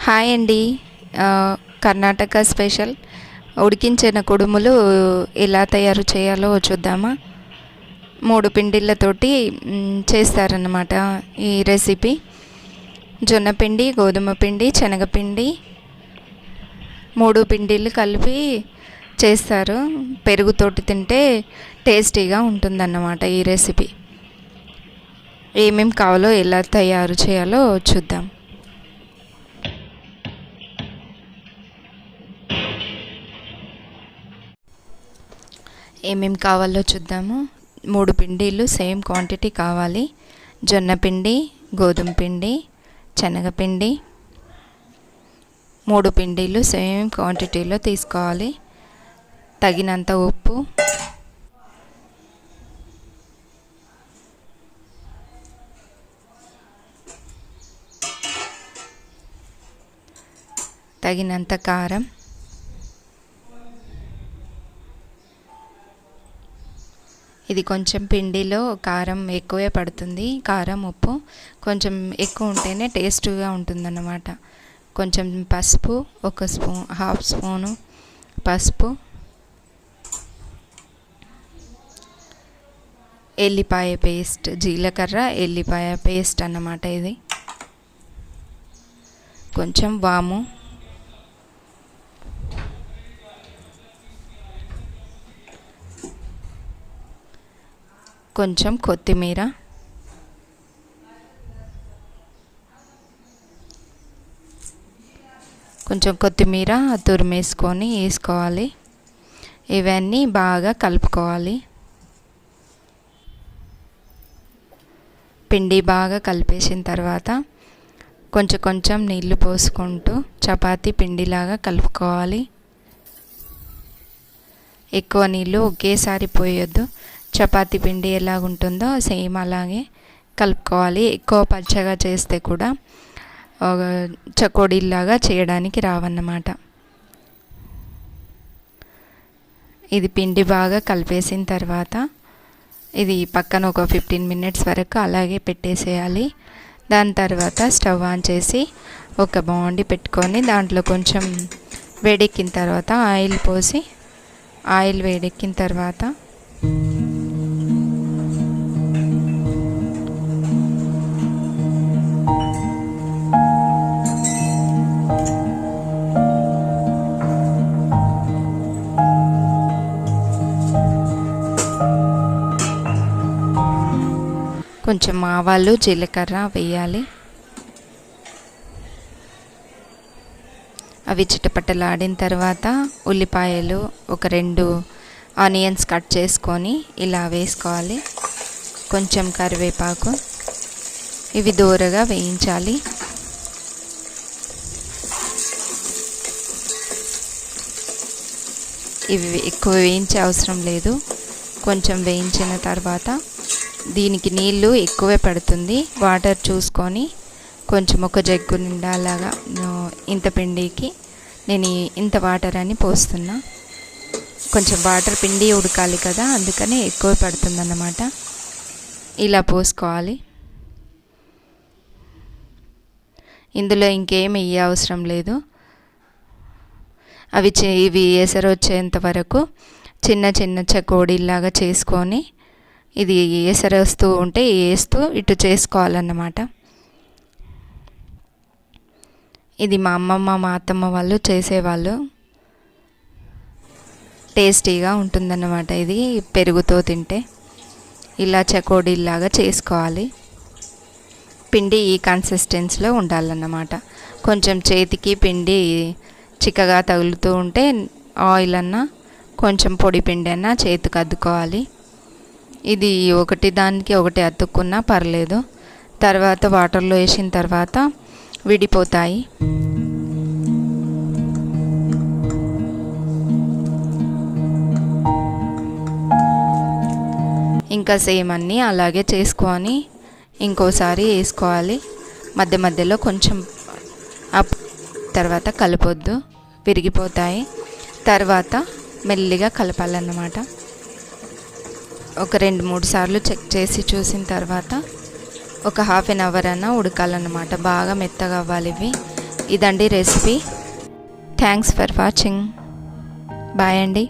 Hi అండి. Karnataka special ఉడికించిన కుడుములు ఎలా తయారు చేయాలో చూద్దామా. 3 పిండిలతోటి చేస్తారన్నమాట ఈ రెసిపీ. జొన్న పిండి, గోధుమ పిండి, శనగపిండి 3 పిండిలు కలిపి చేస్తారు. పెరుగుతోటి తింటే టేస్టీగా ఉంటుందన్నమాట ఈ రెసిపీ. ఏమేం కావాలో ఎలా తయారు చేయాలో చూద్దాం. ఏమేమి కావాలో చూద్దాము. 3 పిండిలు సేమ్ క్వాంటిటీ కావాలి. జొన్న పిండి, గోధుమ పిండి, శనగపిండి 3 పిండిలు సేమ్ క్వాంటిటీలో తీసుకోవాలి. తగినంత ఉప్పు, తగినంత కారం, ఇది కొంచెం పిండిలో కారం ఎక్కువే పడుతుంది. కారం ఉప్పు కొంచెం ఎక్కువ ఉంటేనే టేస్ట్గా ఉంటుందన్నమాట. కొంచెం పసుపు, హాఫ్ స్పూను పసుపు, ఎల్లిపాయ పేస్ట్, జీలకర్ర ఎల్లిపాయ పేస్ట్ అన్నమాట ఇది. కొంచెం వాము, కొంచెం కొత్తిమీర, తురిమేసుకొని వేసుకోవాలి. ఇవన్నీ బాగా కలుపుకోవాలి. పిండి బాగా కలిపేసిన తర్వాత కొంచెం నీళ్లు పోసుకుంటూ చపాతీ పిండిలాగా కలుపుకోవాలి. ఎక్కువ నీళ్ళు ఒకేసారి పోయొద్దు. చపాతీ పిండి ఎలాగుంటుందో సేమ్ అలాగే కలుపుకోవాలి. ఎక్కువ పచ్చగా చేస్తే కూడా చకోడీలాగా చేయడానికి రావన్నమాట. ఇది పిండి బాగా కలిపేసిన తర్వాత ఇది పక్కన ఒక 15 మినిట్స్ వరకు అలాగే పెట్టేసేయాలి. దాని తర్వాత స్టవ్ ఆన్ చేసి ఒక బాండి పెట్టుకొని దాంట్లో కొంచెం వేడెక్కిన తర్వాత ఆయిల్ పోసి, ఆయిల్ వేడెక్కిన తర్వాత కొంచెం ఆవాలు, జీలకర్ర వేయాలి. అవి చిటపటలాడిన తర్వాత ఉల్లిపాయలు, ఒక 2 ఆనియన్స్ కట్ చేసుకొని ఇలా వేసుకోవాలి. కొంచెం కరివేపాకు, ఇవి దూరగా వేయించాలి. ఇవి ఎక్కువ వేయించే అవసరం లేదు. కొంచెం వేయించిన తర్వాత దీనికి నీళ్ళు ఎక్కువే పడుతుంది. వాటర్ చూసుకొని కొంచెం ఒక జగ్గు నిండా అలాగా, ఇంత పిండికి నేను ఇంత వాటర్ అని పోస్తున్నా. కొంచెం వాటర్ పిండి ఉడకాలి కదా, అందుకని ఎక్కువ పడుతుంది అన్నమాట. ఇలా పోసుకోవాలి. ఇందులో ఇంకేం వేయ అవసరం లేదు. ఇవి ఎసరు వచ్చేంత వరకు చిన్న చకోడీలాగా చేసుకొని, ఇది ఎసరు వస్తూ ఉంటే వేస్తూ ఇటు చేసుకోవాలన్నమాట. ఇది మా అమ్మమ్మ, మా అత్తమ్మ వాళ్ళు చేసేవాళ్ళు. టేస్టీగా ఉంటుందన్నమాట. ఇది పెరుగుతో తింటే ఇలా చకోడీలాగా చేసుకోవాలి. పిండి ఈ కన్సిస్టెన్సీలో ఉండాలన్నమాట. కొంచెం చేతికి పిండి చిక్కగా తగులుతూ ఉంటే ఆయిల్ అన్నా కొంచెం పొడి పిండి అన్నా చేతికి అద్దుకోవాలి. ఇది ఒకటి దానికి ఒకటి అతుక్కున్నా పర్లేదు. తర్వాత వాటర్లో వేసిన తర్వాత విడిపోతాయి. ఇంకా సేమ్ అన్నీ అలాగే చేసుకొని ఇంకోసారి వేసుకోవాలి. మధ్యలో కొంచెం తర్వాత కలపొద్దు, విరిగిపోతాయి. తర్వాత మెల్లిగా కలపాలన్నమాట. ఒక 2-3 సార్లు చెక్ చేసి చూసిన తర్వాత ఒక హాఫ్ అన్ అవర్ అన్న ఉడకాలన్నమాట. బాగా మెత్తగా అవ్వాలి ఇవి. ఇదండి recipe. Thanks for watching. Bye అండి.